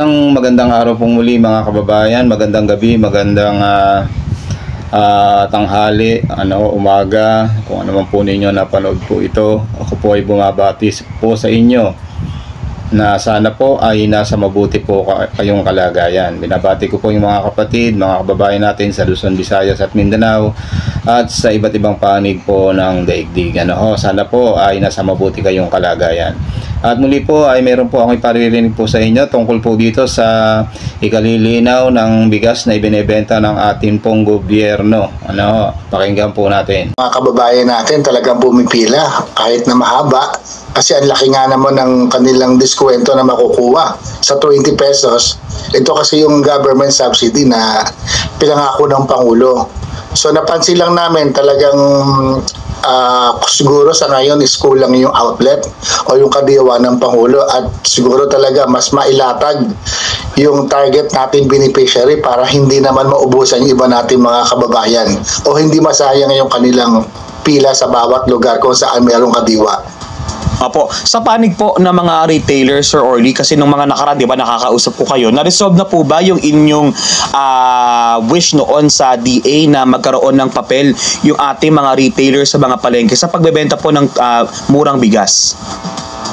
Magandang araw pong muli mga kababayan, magandang gabi, magandang tanghali, umaga, kung ano man po ninyo napanood po ito. Ako po ay bumabati po sa inyo na sana po ay nasa mabuti po kayong kalagayan. Binabati ko po yung mga kapatid, mga kababayan natin sa Luzon, Visayas at Mindanao at sa iba't ibang panig po ng daigdig. Sana po ay nasa mabuti kayong kalagayan. At muli po ay meron po akong iparirinig po sa inyo tungkol po dito sa ikalilinaw ng bigas na ibinebenta ng ating pong gobyerno. Pakinggan po natin. Mga kababayan natin talagang pumipila kahit na mahaba kasi ang laki nga naman ng kanilang diskwento na makukuha sa 20 pesos. Ito kasi yung government subsidy na pinangako ng Pangulo. So napansin lang namin talagang siguro sa ngayon is kulang yung outlet o yung kadiwa ng Pangulo at siguro talaga mas mailatag yung target natin beneficiary para hindi naman maubusan yung iba natin mga kababayan o hindi masayang yung kanilang pila sa bawat lugar kung saan mayroong kadiwa. Opo, sa panig po ng mga retailers, Sir Orly, kasi nung mga nakaraan, di ba, nakakausap po kayo, na-resolve na po ba yung inyong wish noon sa DA na magkaroon ng papel yung ating mga retailers sa mga palengke sa pagbebenta po ng murang bigas?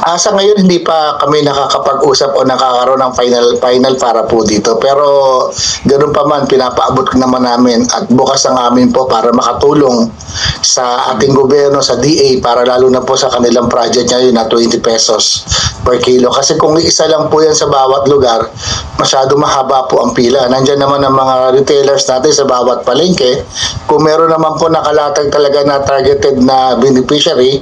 Sa ngayon hindi pa kami nakakapag-usap o nakakaroon ng final para po dito. Pero ganoon pa man, pinapaabot naman namin at bukas ang amin po para makatulong sa ating gobyerno, sa DA, para lalo na po sa kanilang project ngayon na 20 pesos per kilo. Kasi kung isa lang po yan sa bawat lugar, masyado mahaba po ang pila. Nandyan naman ang mga retailers natin sa bawat palengke. Kung meron naman po nakalatag talaga na targeted na beneficiary,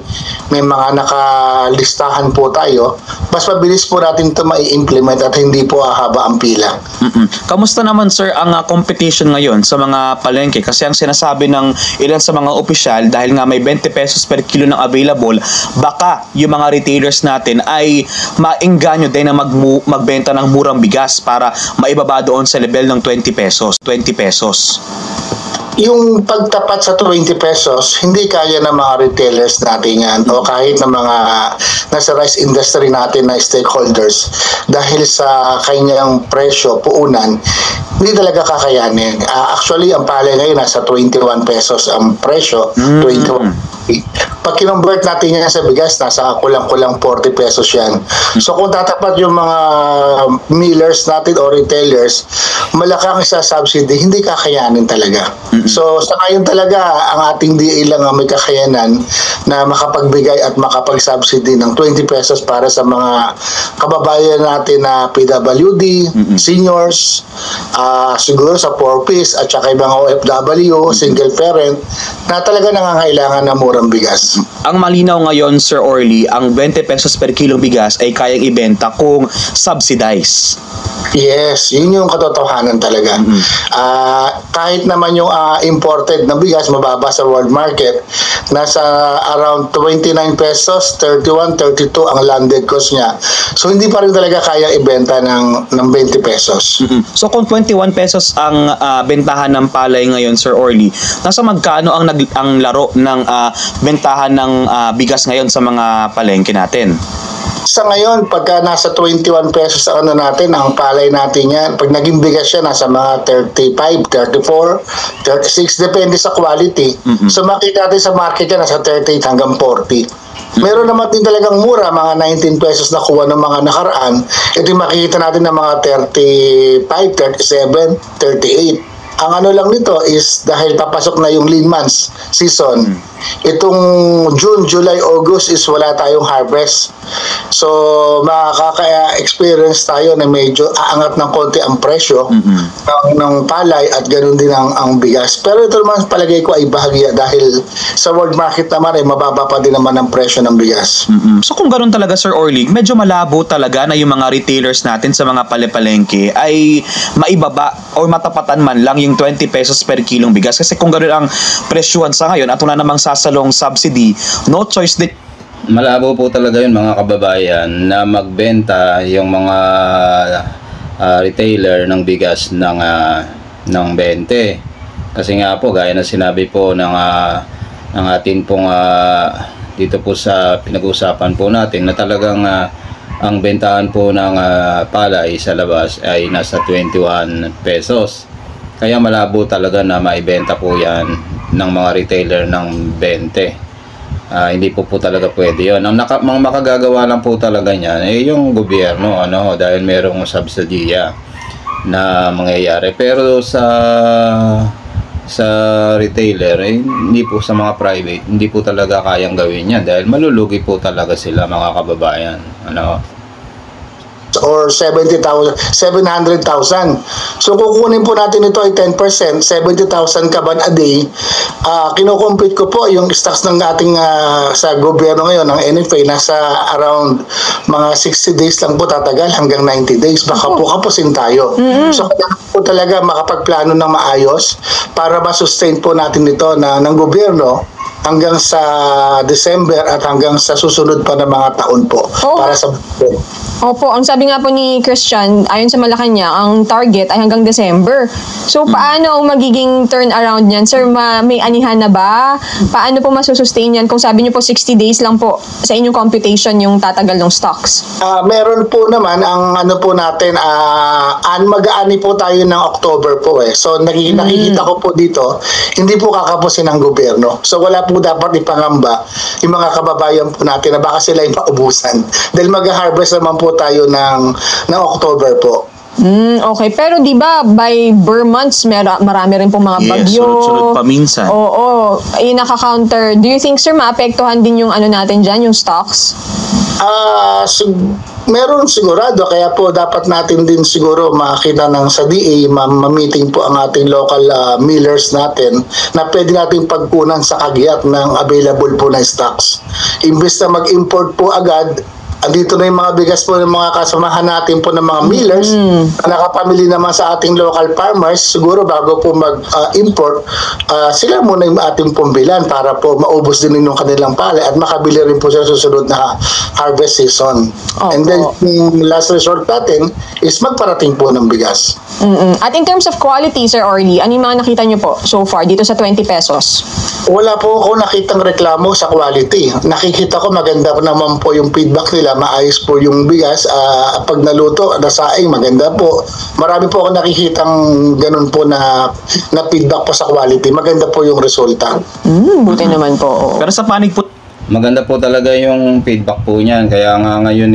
may mga nakalistahan po tayo, mas mabilis po natin ito mai-implement at hindi po hahaba ang pila. Kamusta naman, sir, ang competition ngayon sa mga palengke? Kasi ang sinasabi ng ilan sa mga opisyal, dahil nga may 20 pesos per kilo ng available, baka yung mga retailers natin ay maengganyo din na magbenta ng murang bigas para maibaba doon sa level ng 20 pesos. Yung pagtapat sa 20 pesos, hindi kaya ng mga retailers natin yan o kahit ng mga nasa rice industry natin na stakeholders dahil sa kanyang presyo, puunan, hindi talaga kakayanin. Actually, ang palay ngayon nasa 21 pesos ang presyo, 21. Pag kinonvert natin yan sa bigas, nasa kulang-kulang 40 pesos yan. So kung tatapat yung mga millers natin o retailers, malakang isa subsidy, hindi kakayanin talaga. So sa ngayon talaga, ang ating DA lang ang may kakayanan na makapagbigay at makapag-subsidy ng 20 pesos para sa mga kababayan natin na PWD, seniors, siguro sa 4-piece at saka ibang OFW, single parent, na talaga nangangailangan ng murang bigas. Ang malinaw ngayon, Sir Orly, ang 20 pesos per kilong bigas ay kayang ibenta kung subsidized. Yes, yun yung katotohanan talaga. Kahit naman yung imported na bigas, mababa sa world market, nasa around 29 pesos, 31, 32 ang landed cost niya. So hindi pa rin talaga kaya ibenta ng 20 pesos. So kung 21 pesos ang bentahan ng palay ngayon, Sir Orly, nasa magkano ang laro ng bentahan ng bigas ngayon sa mga palengke natin? Sa ngayon, pagka nasa 21 pesos ang natin, ang palay natin yan, pag naging bigas siya, nasa mga 35, 34, 36, depende sa quality. So makita natin sa market yan, nasa 38 hanggang 40. Meron naman din talagang mura, mga 19 pesos na kuha ng mga nakaraan. Ito yung makikita natin ng mga 35, 37, 38. Ang ano lang nito is dahil papasok na yung lean months season. Itong June, July, August is wala tayong harvest. So makaka-experience tayo na medyo aangat ng konti ang presyo ng palay at ganoon din ang bigas. Pero ito naman palagay ko ay bahagya dahil sa world market naman ay mababa pa din naman ang presyo ng bigas. So kung ganoon talaga, Sir Orly, medyo malabo talaga na yung mga retailers natin sa mga palengke ay maibaba o matapatan man lang yung 20 pesos per kilong bigas. Kasi kung ganoon ang presyuhan sa ngayon at wala namang sasalong subsidy, no choice din. Malabo po talaga yun mga kababayan na magbenta yung mga retailer ng bigas ng 20. Kasi nga po, gaya na sinabi po ng atin pong dito po sa pinag-uusapan po natin na talagang ang bentahan po ng palay sa labas ay nasa 21 pesos. Kaya malabo talaga na maibenta po yan ng mga retailer ng 20. Hindi po talaga pwede yun. Ang mga makagagawa lang po talaga niyan yung gobyerno, dahil merong subsidiya na mangyayari. Pero sa retailer, hindi po sa mga private, hindi po talaga kayang gawin yan dahil malulugi po talaga sila, mga kababayan. Or 700,000. So kukunin po natin ito ay 10%, 70,000 kaban a day. Kino-compute ko po yung stocks ng ating sa gobyerno ngayon ng NFA, nasa around mga 60 days lang po tatagal hanggang 90 days. Baka po kapusin tayo. So kailangan po talaga makapagplano ng maayos para ma-sustain po natin ito ng gobyerno hanggang sa December at hanggang sa susunod pa na mga taon po para sa budget. Opo, ang sabi nga po ni Christian, ayon sa Malacanang, ang target ay hanggang December. So, paano ang magiging turnaround niyan? Sir, may anihan na ba? Paano po masusustain yan? Kung sabi niyo po 60 days lang po sa inyong computation yung tatagal ng stocks. Meron po naman ang po natin, mag-aani po tayo ng October po eh. So, nakikita ko po dito, hindi po kakapusin ng gobyerno. So, wala po dapat ipangamba yung mga kababayan po natin na baka sila yung maubusan. Dahil mag-harvest naman po tayo ng October po. Okay, pero di ba by Burr months marami rin pong mga bagyo. Sunod-sunod pa minsan. Oo, naka-counter. Do you think, sir, maapektuhan din yung natin dyan, yung stocks? Meron sigurado, kaya po dapat natin din siguro makita ng sa DA, ma-meeting po ang ating local millers natin na pwede natin pagkunan sa kagiat ng available po na stocks. Imbes na mag-import po agad, andito na yung mga bigas po ng mga kasamahan natin po ng mga millers na nakapamili naman sa ating local farmers. Siguro bago po mag-import, sila muna yung ating pumbilan para po maubos din yung kanilang palay at makabili rin po sa susunod na harvest season. And then, yung last resort natin is magparating po ng bigas. At in terms of quality, Sir Orly, ano yung mga nakita nyo po so far dito sa 20 pesos? Wala po ako nakitang reklamo sa quality. Nakikita ko maganda naman po yung feedback nila, maayos po yung bigas. Pag naluto, nasaing, maganda po. Marami po ako nakikitang ganun po na feedback po sa quality. Maganda po yung resulta. Buti naman po. Pero sa panig po, Maganda po talaga yung feedback po niyan. Kaya nga ngayon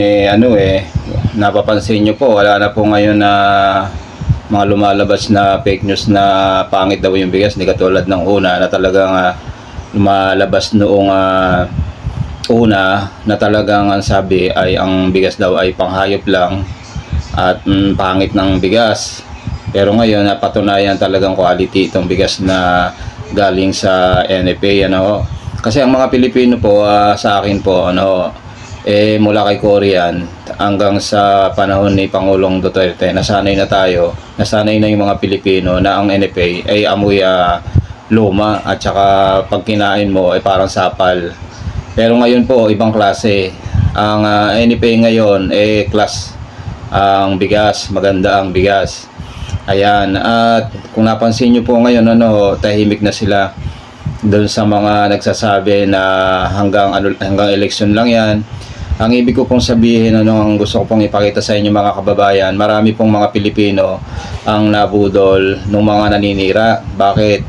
napapansin nyo po, wala na po ngayon na mga lumalabas na fake news na pangit daw yung bigas. Hindi katulad ng una na talagang lumalabas noong una na talagang ang sabi ay ang bigas daw ay panghayop lang at pangit ng bigas. Pero ngayon napatunayan talagang quality itong bigas na galing sa NFA, Kasi ang mga Pilipino po sa akin po mula kay Korean hanggang sa panahon ni Pangulong Duterte, nasanay na yung mga Pilipino na ang NFA ay amoy luma at saka pag kinain mo ay parang sapal. Pero ngayon po ibang klase. Ang NFA ngayon class ang bigas, maganda ang bigas. Ayan, at kung napansin nyo po ngayon tahimik na sila doon sa mga nagsasabi na hanggang election lang yan. Ang ibig ko pong sabihin, ang gusto ko pong ipakita sa inyo mga kababayan, marami pong mga Pilipino ang nabudol ng mga naninira. Bakit?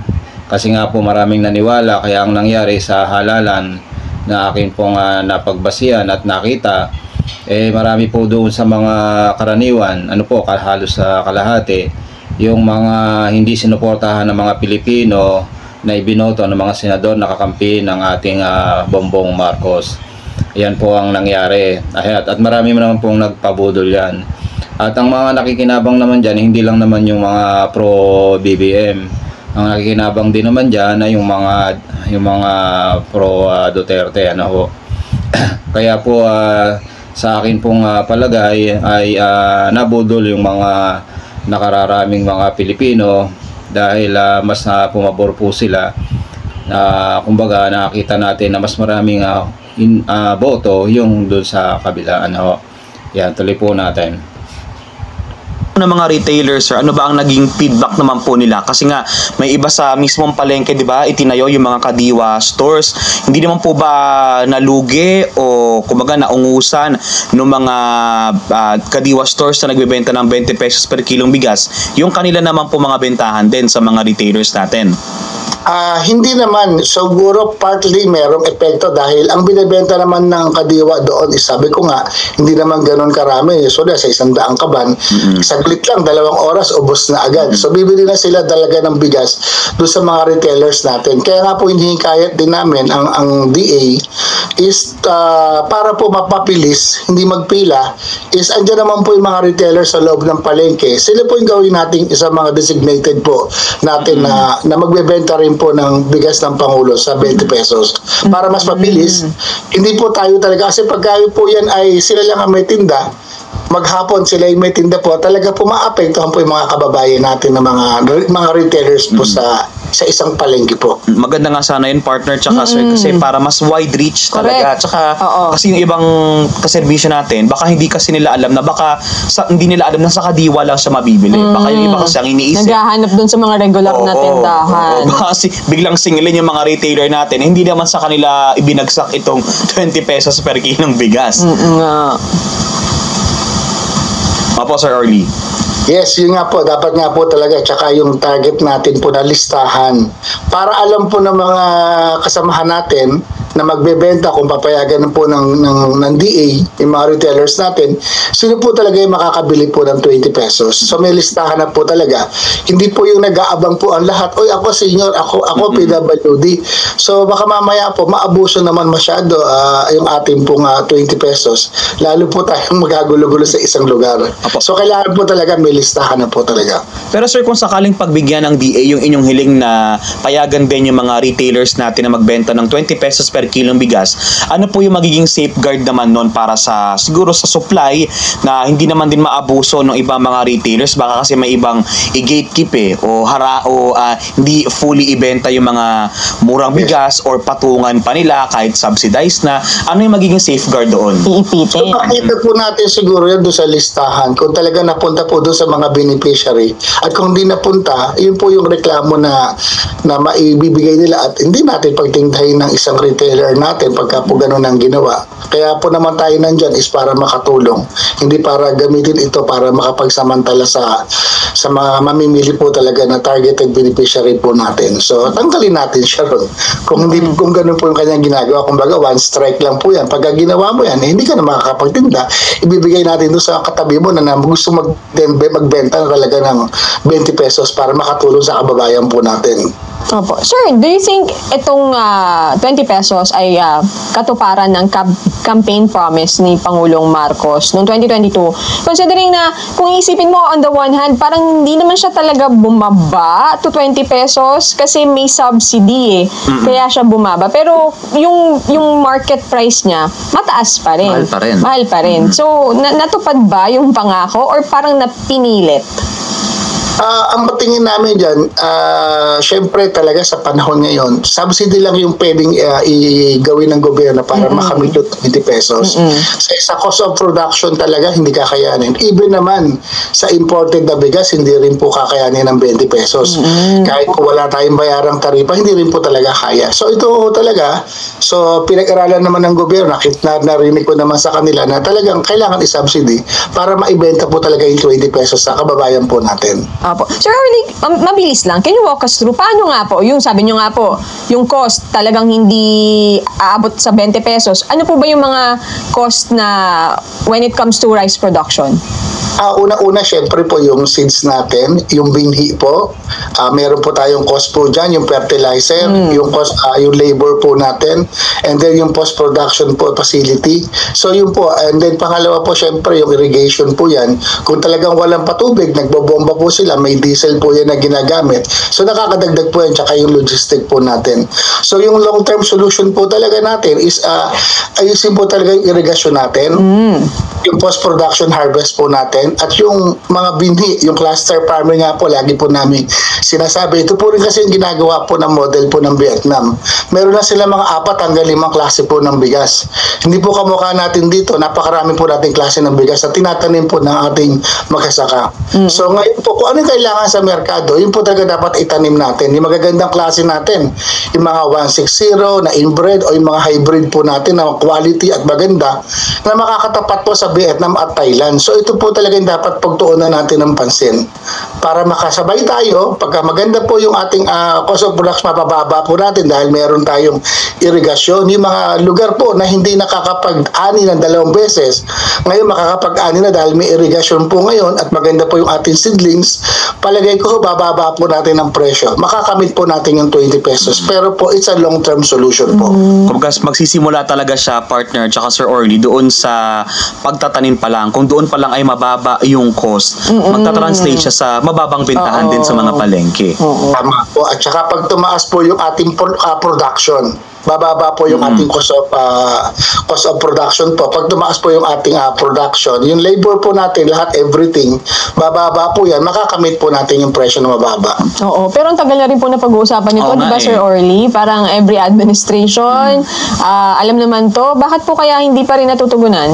Kasi nga po maraming naniwala, kaya ang nangyari sa halalan na akin pong napagbasihan at nakita, marami po doon sa mga karaniwan, halos sa kalahati, yung mga hindi sinuportahan ng mga Pilipino na ibinoto ng mga senador na kakampi ng ating Bongbong Marcos. Yan po ang nangyari. At marami naman pong nagpabudol yan. At ang mga nakikinabang naman dyan, hindi lang naman yung mga pro-BBM. Ang nakikinabang din naman dyan ay yung mga pro-Duterte. Kaya po sa akin pong palagay ay nabudol yung mga nakararaming mga Pilipino dahil mas pumabor po sila. Kumbaga nakita natin na mas maraming boto yung doon sa kabila. Yan, tuloy po natin. ng mga retailers, sir, ano ba ang naging feedback naman po nila? Kasi nga, may iba sa mismong palengke, di ba, itinayo yung mga Kadiwa stores. Hindi naman po ba nalugi o kumbaga naungusan ng mga Kadiwa stores na nagbebenta ng 20 pesos per kilong bigas, yung kanila naman po mga bentahan din sa mga retailers natin? Hindi naman. Siguro partly merong epekto dahil ang binibenta naman ng Kadiwa doon is sabi ko nga, hindi naman ganun karami. So sa 100 kaban, saglit lang, 2 oras, ubos na agad. So bibili na sila talaga ng bigas doon sa mga retailers natin. Kaya nga po hinihikayat din namin ang DA is para po mapabilis, hindi magpila, is andyan naman po yung mga retailers sa loob ng palengke. Sila po yung gawin natin isa mga designated po natin na magbebenta rin po ng bigas ng Pangulo sa 20 pesos para mas mabilis. Hindi po tayo talaga kasi pagkayo po yan ay sila lang ang may tinda, maghapon sila yung may tinda po, talaga po maapektuhan po yung mga kababayan natin na mga retailers po sa isang palengke po. Maganda nga sana yun, partner, tsaka sir, kasi para mas wide reach talaga. Tsaka kasi yung ibang kaserbisyo natin, baka hindi kasi nila alam na baka hindi nila alam na sa Kadiwa lang siya mabibili. Baka yung iba kasi ang iniisip. Naghahanap dun sa mga regular na tindahan. Baka kasi biglang singilin yung mga retailer natin, hindi naman sa kanila ibinagsak itong 20 pesos per kilong bigas. Opo, Sir Orly. Yes, yun nga po. Dapat nga po talaga. Tsaka yung target natin po na listahan. Para alam po ng mga kasamahan natin na magbebenta kung papayagan po ng DA, yung mga retailers natin, sino po talaga yung makakabili po ng 20 pesos. So may listahan na po talaga. Hindi po yung nag-aabang po ang lahat. Oy, ako senior, ako PWD. So baka mamaya po, maabuso naman masyado yung ating pong 20 pesos. Lalo po tayong magagulo-gulo sa isang lugar. So kailangan po talaga may listahan na po talaga. Pero sir, kung sakaling pagbigyan ng DA yung inyong hiling na payagan din yung mga retailers natin na magbenta ng 20 pesos per kilong bigas, ano po yung magiging safeguard naman nun para sa siguro sa supply na hindi naman din maabuso ng ibang mga retailers? Baka kasi may ibang i-gatekeep o hindi fully ibenta yung mga murang bigas or patungan pa nila kahit subsidized na. Ano yung magiging safeguard doon? So makita po natin siguro yan doon sa listahan kung talaga napunta po doon sa mga beneficiary, at kung hindi napunta, yun po yung reklamo na maibibigay nila at hindi natin pagtingtahin ng isang retailer natin pagka po ganun ang ginawa. Kaya po naman tayo nandyan is para makatulong, hindi para gamitin ito para makapagsamantala sa mga mamimili po talaga na targeted beneficiary po natin. So tanggalin natin siya ron. Kung ganun po yung kanyang ginagawa, kumbaga one strike lang po yan. Pagka ginawa mo yan, hindi ka na makakapagtinda, ibibigay natin doon sa katabi mo na gusto magbenta na talaga ng 20 pesos para makatulong sa kababayan po natin. Opo. Sir, do you think itong 20 pesos ay katuparan ng campaign promise ni Pangulong Marcos noong 2022? Considering na kung isipin mo on the one hand, parang hindi naman siya talaga bumaba to 20 pesos kasi may subsidy kaya siya bumaba. Pero yung market price niya, mataas pa rin. Mahal pa rin. So, natupad ba yung pangako or parang napinilit? Ang patingin namin dyan, syempre talaga sa panahon ngayon, subsidy lang yung pwedeng igawin ng gobyerno para makamit yung 20 pesos. Sa cost of production talaga, hindi kakayanin. Even naman sa imported na bigas, hindi rin po kakayanin ng 20 pesos. Kahit po wala tayong bayarang taripa, hindi rin po talaga kaya. So ito talaga, pinag-aralan naman ng gobyerno, narinig ko naman sa kanila na talagang kailangan i-subsidy para maibenta po talaga yung 20 pesos sa kababayan po natin. Apo. Sir Orly, mabilis lang. Can you walk us through? Paano nga po? Yung sabi nyo nga po, yung cost talagang hindi aabot sa 20 pesos. Ano po ba yung mga cost na when it comes to rice production? Una-una, syempre po yung seeds natin, yung binhi po. Meron po tayong cost po dyan, yung fertilizer, yung cost, yung labor po natin, and then yung post-production po facility. So yun po, and then pangalawa po, syempre yung irrigation po yan. Kung talagang walang patubig, nagbobomba po sila, may diesel po yan na ginagamit. So nakakadagdag po yan, tsaka yung logistic po natin. So yung long-term solution po talaga natin is ayusin po talaga yung irrigation natin, yung post-production harvest po natin, natin at yung mga binhi, yung cluster farming nga po, lagi po namin sinasabi. Ito po rin kasi yung ginagawa po ng model po ng Vietnam. Meron na sila mga 4 hanggang 5 klase po ng bigas. Hindi po kamukha natin dito, napakarami po nating klase ng bigas at tinatanim po ng ating magsasaka. So ngayon po, kung ano yung kailangan sa merkado, yun po talaga dapat itanim natin. Yung magagandang klase natin, yung mga 160 na inbred o yung mga hybrid po natin na quality at maganda na makakatapat po sa Vietnam at Thailand. So ito po talaga yung dapat pagtuunan natin ng pansin para makasabay tayo. Pagka maganda po yung ating cost of production, mapababa po natin dahil meron tayong irigasyon. Yung mga lugar po na hindi nakakapag-ani ng 2 beses, ngayon makakapag-ani na dahil may irigasyon po ngayon at maganda po yung ating seedlings. Palagay ko bababa po natin ang presyo. Makakamit po natin yung 20 pesos. Pero po it's a long-term solution po. Kumbaga magsisimula talaga siya, partner, tsaka Sir Orly, doon sa pagtatanim pa lang. Kung doon pa lang ay mababa yung cost, magta-translate siya sa mababang bentahan din sa mga palengke. Tama po. At saka pag tumaas po yung ating production, bababa po yung ating cost of production po. Pag tumaas po yung ating production, yung labor po natin, lahat, everything, bababa po yan. Makakamit po natin yung presyo na mababa. Oo, pero ang tagal na rin po na pag-uusapan nito, Oo di ba nga Sir Orly? Parang every administration, alam naman to. Bakit po kaya hindi pa rin natutugunan?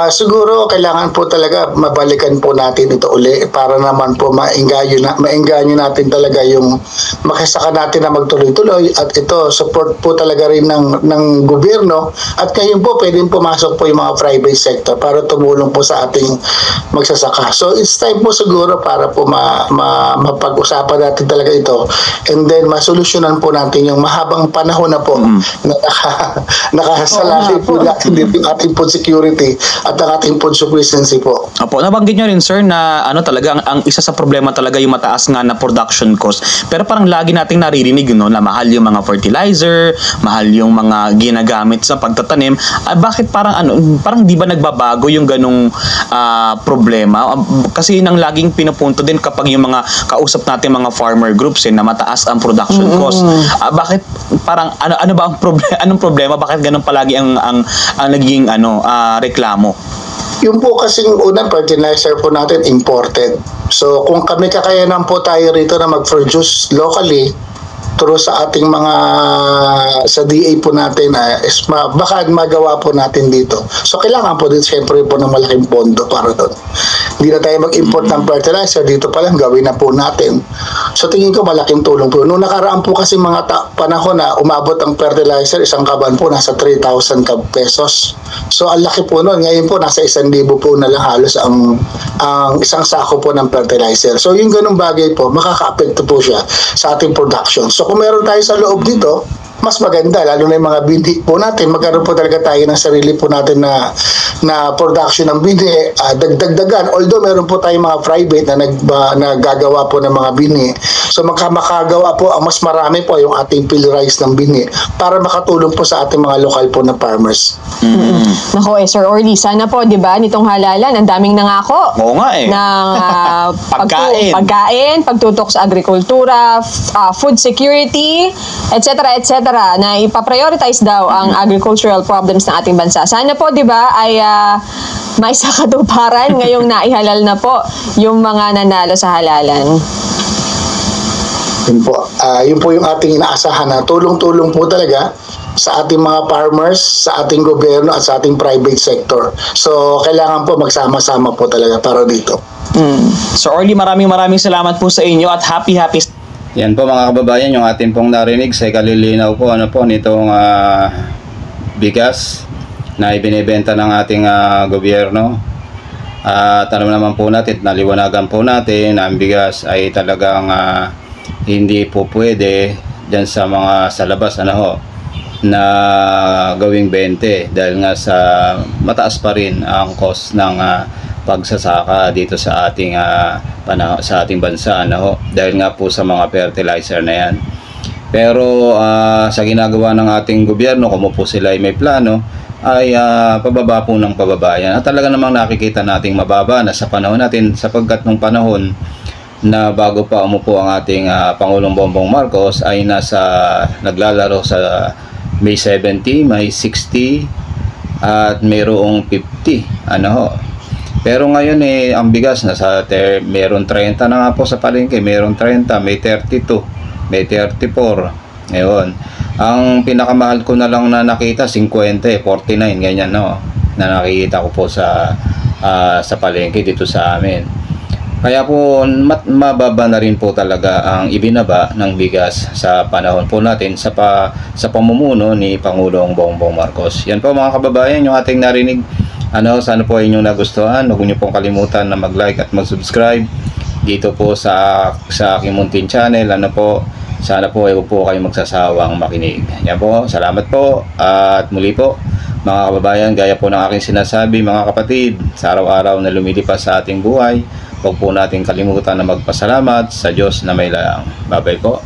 Siguro kailangan po talaga mabalikan po natin ito uli para naman po maengganyo natin talaga yung makasaka natin na magtuloy-tuloy at ito support po talaga rin ng gobyerno at ngayon po pwedeng pumasok po yung mga private sector para tumulong po sa ating magsasaka. So it's time po siguro para po mapag-usapan natin talaga ito and then masolusyonan po natin yung mahabang panahon na po na nakasalalay po natin dito yung ating food security at ang ating food sufficiency po. Opo, nabanggit nyo rin sir na talaga ang isa sa problema talaga yung mataas nga na production cost. Pero parang lagi nating naririnig na mahal yung mga fertilizer, mahal yung mga ginagamit sa pagtatanim. Bakit parang di ba nagbabago yung ganong problema? Kasi nang laging pinupunto din kapag yung mga kausap natin mga farmer groups na mataas ang production cost. Bakit parang ano ba ang problema? Anong problema? Bakit ganun palagi ang naging reklamo? Yung po kasing unang fertilizer po natin imported. So kung kami kakayanan po tayo rito na mag-produce locally through sa ating mga sa DA po natin baka magawa po natin dito. So kailangan po din siyempre po ng malaking pondo para doon. Hindi na tayo mag-import ng fertilizer, dito pa lang gawin na po natin. So tingin ko malaking tulong po. Noong nakaraan po kasi mga panahon na umabot ang fertilizer, isang kaban po nasa 3,000 pesos. So ang laki po noon. Ngayon po nasa 1,000 po na lang halos ang isang sako po ng fertilizer. So yung ganung bagay po, makaka-apekto po siya sa ating production. So kung meron tayo sa loob dito, mas maganda, lalo na yung mga binhi po natin, magkaroon po talaga tayo ng sarili po natin na production ng binhi, dagdagan. Although meron po tayong mga private na naggagawa po ng mga binhi. So makagawa po ang mas marami po yung ating field rice ng binhi para makatulong po sa ating mga lokal po na farmers. Nako Sir Orly, sana po, di ba, nitong halalan, ang daming nangako. Oo nga ng Pagkain. pagtutok sa agrikultura, food security, etc. na ipaprioritize daw ang agricultural problems ng ating bansa. Sana po, di ba, ay maisakatuparan ngayong naihalal na po yung mga nanalo sa halalan. Yun po yung ating inaasahan na tulong-tulong po talaga sa ating mga farmers, sa ating gobyerno at sa ating private sector. So, kailangan po magsama-sama po talaga para dito. Sir Orly, maraming salamat po sa inyo at happy Yan po mga kababayan, yung ating pong narinig sa ikalilinaw po nitong bigas na ibinibenta ng ating gobyerno. At naman po natin, naliwanagan po natin na ang bigas ay talagang hindi po pwede dyan sa mga sa labas na gawing 20 dahil nga sa mataas pa rin ang cost ng pagsasaka dito sa ating sa ating bansa dahil nga po sa mga fertilizer na yan. Pero sa ginagawa ng ating gobyerno, kung po sila ay may plano, ay pababa po ng pababa yan. At talaga namang nakikita nating mababa na sa panahon natin, sapagkat nung panahon na bago pa umupo ang ating Pangulong Bongbong Marcos ay naglalaro sa May 70, May 60 at mayroong 50 Pero ngayon ang bigas meron 30 na nga po sa palengke, meron 30, may 32, may 34. Ngayon, ang pinakamahal ko na lang na nakita 50, 49 ganyan no. Na nakikita ko po sa palengke dito sa amin. Kaya po mababa na rin po talaga ang ibinaba ng bigas sa panahon po natin sa pamumuno ni Pangulong Bongbong Marcos. Yan po mga kababayan, yung ating narinig. Sana po inyong nagustuhan. Huwag niyo pong kalimutan na mag-like at mag-subscribe dito po sa aking muntin channel. Sana po huwag po kayo magsasawang makinig. Yan po, salamat po. At muli po, mga kababayan, gaya po ng aking sinasabi, mga kapatid, sa araw-araw na lumilipas sa ating buhay, huwag po natin kalimutan na magpasalamat sa Diyos na may laang. Bye-bye po.